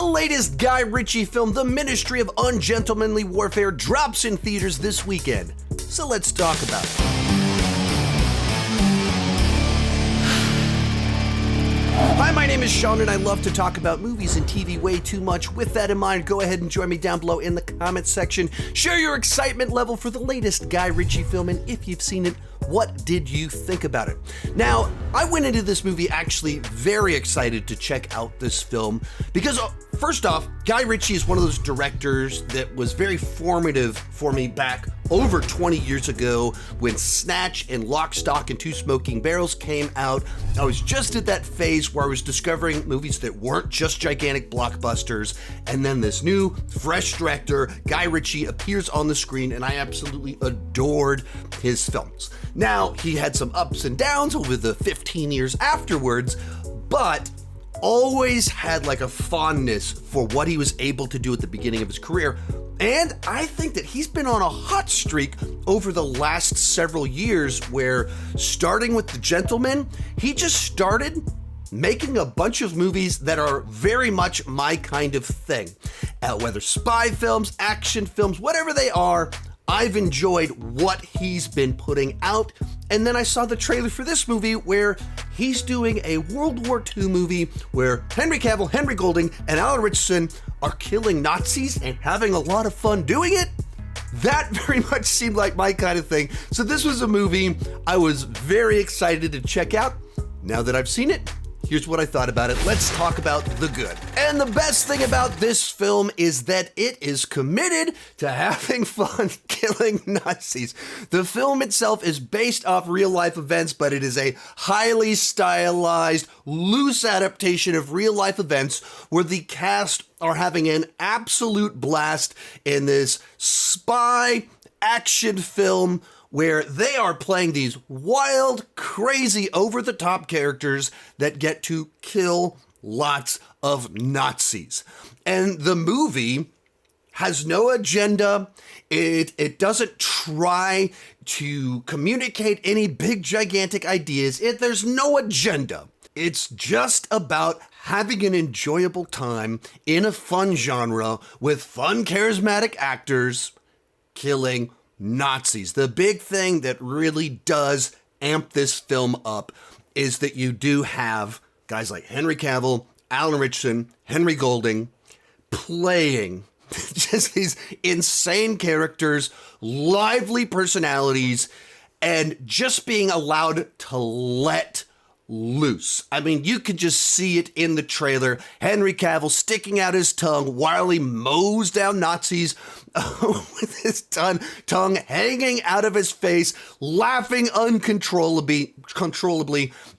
latest Guy Ritchie film, The Ministry of Ungentlemanly Warfare, drops in theaters this weekend. So let's talk about it. Hi, my name is Sean, and I love to talk about movies and TV way too much. With that in mind, go ahead and join me down below in the comments section. Share your excitement level for the latest Guy Ritchie film, and if you've seen it, what did you think about it? Now, I went into this movie actually very excited to check out this film because, first off, Guy Ritchie is one of those directors that was very formative for me back over 20 years ago when Snatch and Lock, Stock, and Two Smoking Barrels came out. I was just at that phase where I was discovering movies that weren't just gigantic blockbusters, and then this new, fresh director, Guy Ritchie, appears on the screen, and I absolutely adored his films. Now, he had some ups and downs over the 15 years afterwards, but always had like a fondness for what he was able to do at the beginning of his career. And I think that he's been on a hot streak over the last several years where, starting with The Gentleman, he just started making a bunch of movies that are very much my kind of thing. Whether spy films, action films, whatever they are, I've enjoyed what he's been putting out. And then I saw the trailer for this movie where he's doing a World War II movie where Henry Cavill, Henry Golding, and Alan Ritchson are killing Nazis and having a lot of fun doing it. That very much seemed like my kind of thing. So this was a movie I was very excited to check out. Now that I've seen it, here's what I thought about it. Let's talk about the good. And the best thing about this film is that it is committed to having fun killing Nazis. The film itself is based off real life events, but it is a highly stylized, loose adaptation of real life events where the cast are having an absolute blast in this spy action film where they are playing these wild, crazy, over-the-top characters that get to kill lots of Nazis. And the movie has no agenda. It doesn't try to communicate any big, gigantic ideas. There's no agenda. It's just about having an enjoyable time in a fun genre with fun, charismatic actors killing Nazis. The big thing that really does amp this film up is that you do have guys like Henry Cavill, Alan Ritchson, Henry Golding playing just these insane characters, lively personalities, and just being allowed to let loose. I mean, you could just see it in the trailer. Henry Cavill sticking out his tongue while he mows down Nazis with his tongue hanging out of his face, laughing uncontrollably.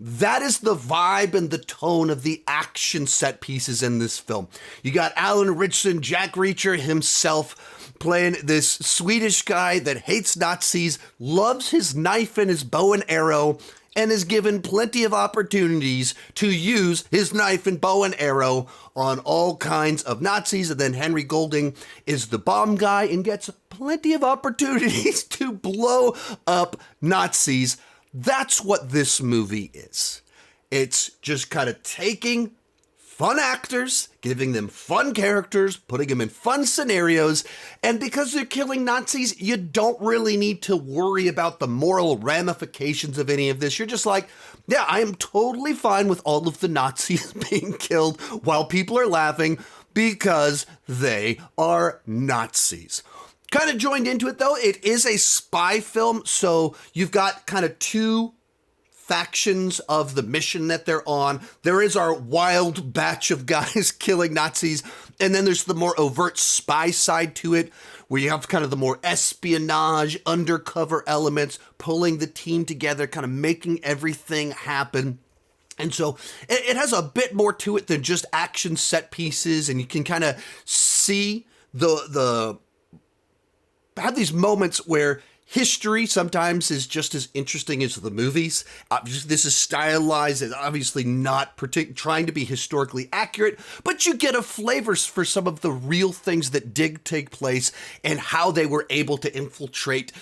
That is the vibe and the tone of the action set pieces in this film. You got Alan Ritchson, Jack Reacher himself, playing this Swedish guy that hates Nazis, loves his knife and his bow and arrow, and is given plenty of opportunities to use his knife and bow and arrow on all kinds of Nazis. And then Henry Golding is the bomb guy and gets plenty of opportunities to blow up Nazis. That's what this movie is. It's just kind of taking fun actors, giving them fun characters, putting them in fun scenarios, and because they're killing Nazis, you don't really need to worry about the moral ramifications of any of this. You're just like, yeah, I am totally fine with all of the Nazis being killed while people are laughing because they are Nazis. Kind of joined into it though, it is a spy film, so you've got kind of two factions of the mission that they're on. There is our wild batch of guys killing Nazis, and then there's the more overt spy side to it, where you have kind of the more espionage, undercover elements, pulling the team together, kind of making everything happen. And so it has a bit more to it than just action set pieces, and you can kind of see the have these moments where history sometimes is just as interesting as the movies. This is stylized and obviously not trying to be historically accurate, but you get a flavor for some of the real things that did take place and how they were able to infiltrate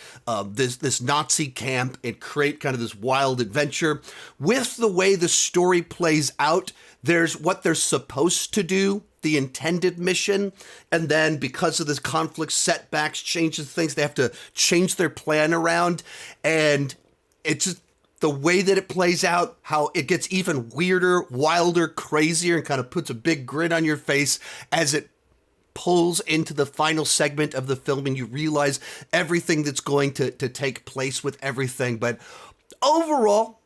this Nazi camp and create kind of this wild adventure. With the way the story plays out, there's what they're supposed to do. the intended mission, and then because of this conflict, setbacks, changes things, they have to change their plan around, and it's just the way that it plays out, how it gets even weirder, wilder, crazier, and kind of puts a big grin on your face as it pulls into the final segment of the film and you realize everything that's going to take place with everything. But overall,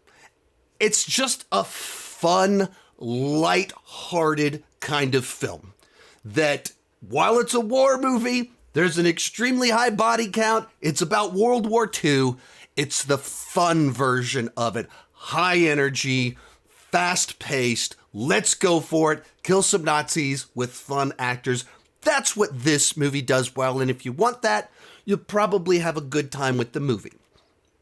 it's just a fun, light-hearted kind of film that, while it's a war movie, there's an extremely high body count. It's about World War II. It's the fun version of it. High energy, fast-paced, let's go for it, kill some Nazis with fun actors. That's what this movie does well, and if you want that, you'll probably have a good time with the movie.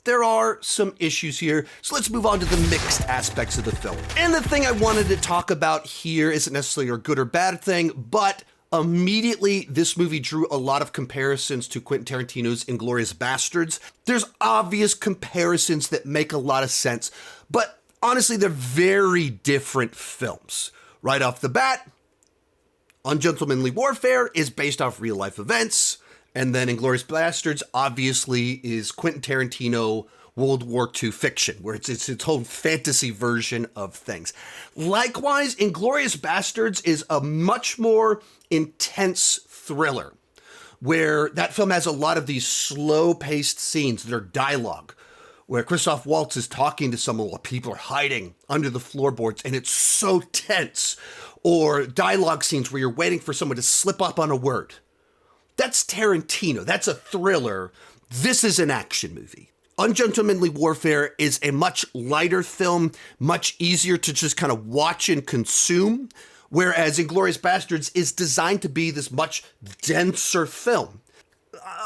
There are some issues here, so let's move on to the mixed aspects of the film. And the thing I wanted to talk about here isn't necessarily a good or bad thing, but immediately this movie drew a lot of comparisons to Quentin Tarantino's Inglourious Basterds. There's obvious comparisons that make a lot of sense, but honestly, they're very different films. Right off the bat, Ungentlemanly Warfare is based off real-life events, and then Inglourious Basterds obviously is Quentin Tarantino World War II fiction, where it's its whole fantasy version of things. Likewise, Inglourious Basterds is a much more intense thriller, where that film has a lot of these slow-paced scenes that are dialogue, where Christoph Waltz is talking to someone while people are hiding under the floorboards, and it's so tense. Or dialogue scenes where you're waiting for someone to slip up on a word. That's Tarantino. That's a thriller. This is an action movie. Ungentlemanly Warfare is a much lighter film, much easier to just kind of watch and consume, whereas Inglourious Basterds is designed to be this much denser film.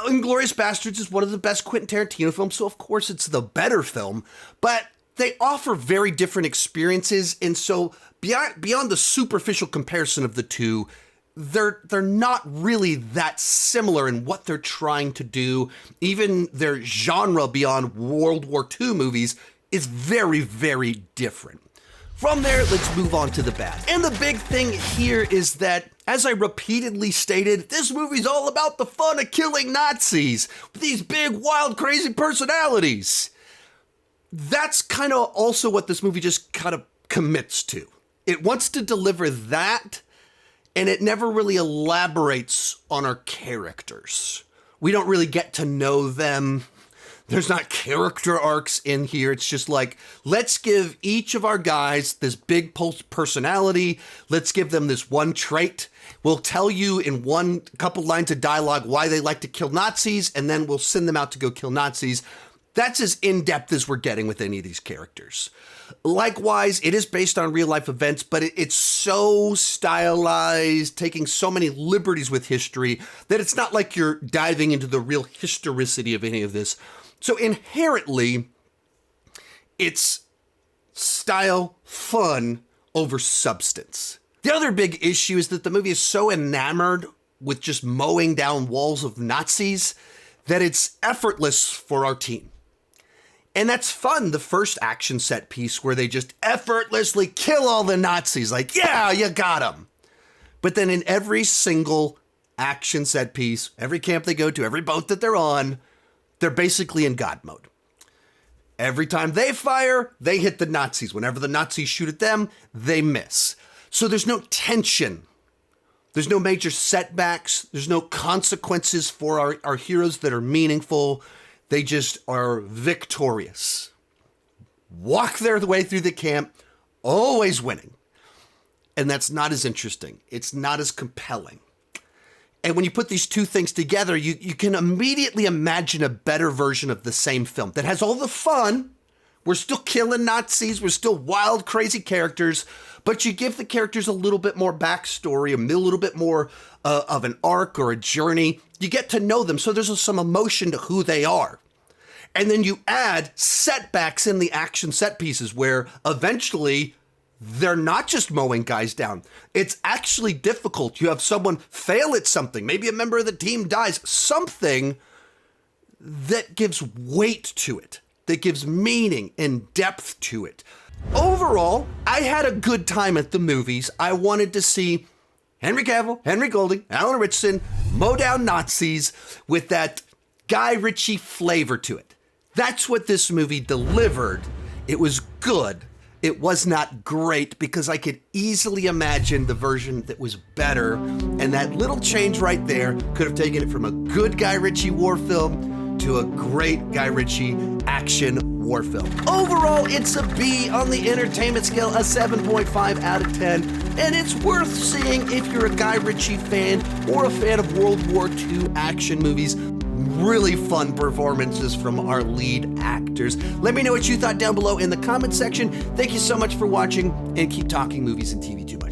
Inglourious Basterds is one of the best Quentin Tarantino films, so of course it's the better film, but they offer very different experiences, and so beyond the superficial comparison of the two, they're not really that similar in what they're trying to do. Even their genre beyond World War II movies is very, very different. From there, let's move on to the bad. And the big thing here is that, as I repeatedly stated, this movie's all about the fun of killing Nazis with these big, wild, crazy personalities. That's kind of also what this movie just kind of commits to. It wants to deliver that, and it never really elaborates on our characters. We don't really get to know them. There's not character arcs in here. It's just like, let's give each of our guys this big personality. Let's give them this one trait. We'll tell you in one couple lines of dialogue why they like to kill Nazis, and then we'll send them out to go kill Nazis. That's as in-depth as we're getting with any of these characters. Likewise, it is based on real-life events, but it's so stylized, taking so many liberties with history, that it's not like you're diving into the real historicity of any of this. So inherently, it's style, fun, over substance. The other big issue is that the movie is so enamored with just mowing down walls of Nazis that it's effortless for our team. And that's fun, the first action set piece where they just effortlessly kill all the Nazis. Like, yeah, you got them. But then in every single action set piece, every camp they go to, every boat that they're on, they're basically in God mode. Every time they fire, they hit the Nazis. Whenever the Nazis shoot at them, they miss. So there's no tension. There's no major setbacks. There's no consequences for our heroes that are meaningful. They just are victorious. Walk their way through the camp, always winning. And that's not as interesting. It's not as compelling. And when you put these two things together, you can immediately imagine a better version of the same film that has all the fun. We're still killing Nazis. We're still wild, crazy characters. But you give the characters a little bit more backstory, a little bit more of an arc or a journey. You get to know them, so there's some emotion to who they are. And then you add setbacks in the action set pieces where eventually they're not just mowing guys down. It's actually difficult. You have someone fail at something. Maybe a member of the team dies. Something that gives weight to it, that gives meaning and depth to it. Overall, I had a good time at the movies. I wanted to see, Henry Cavill, Henry Golding, Alan Ritchson, mow down Nazis with that Guy Ritchie flavor to it. That's what this movie delivered. It was good. It was not great because I could easily imagine the version that was better, and that little change right there could have taken it from a good Guy Ritchie war film to a great Guy Ritchie action war film. Overall, it's a B on the entertainment scale, a 7.5 out of 10, and it's worth seeing if you're a Guy Ritchie fan or a fan of World War II action movies. Really fun performances from our lead actors. Let me know what you thought down below in the comment section. Thank you so much for watching, and keep talking movies and TV too much.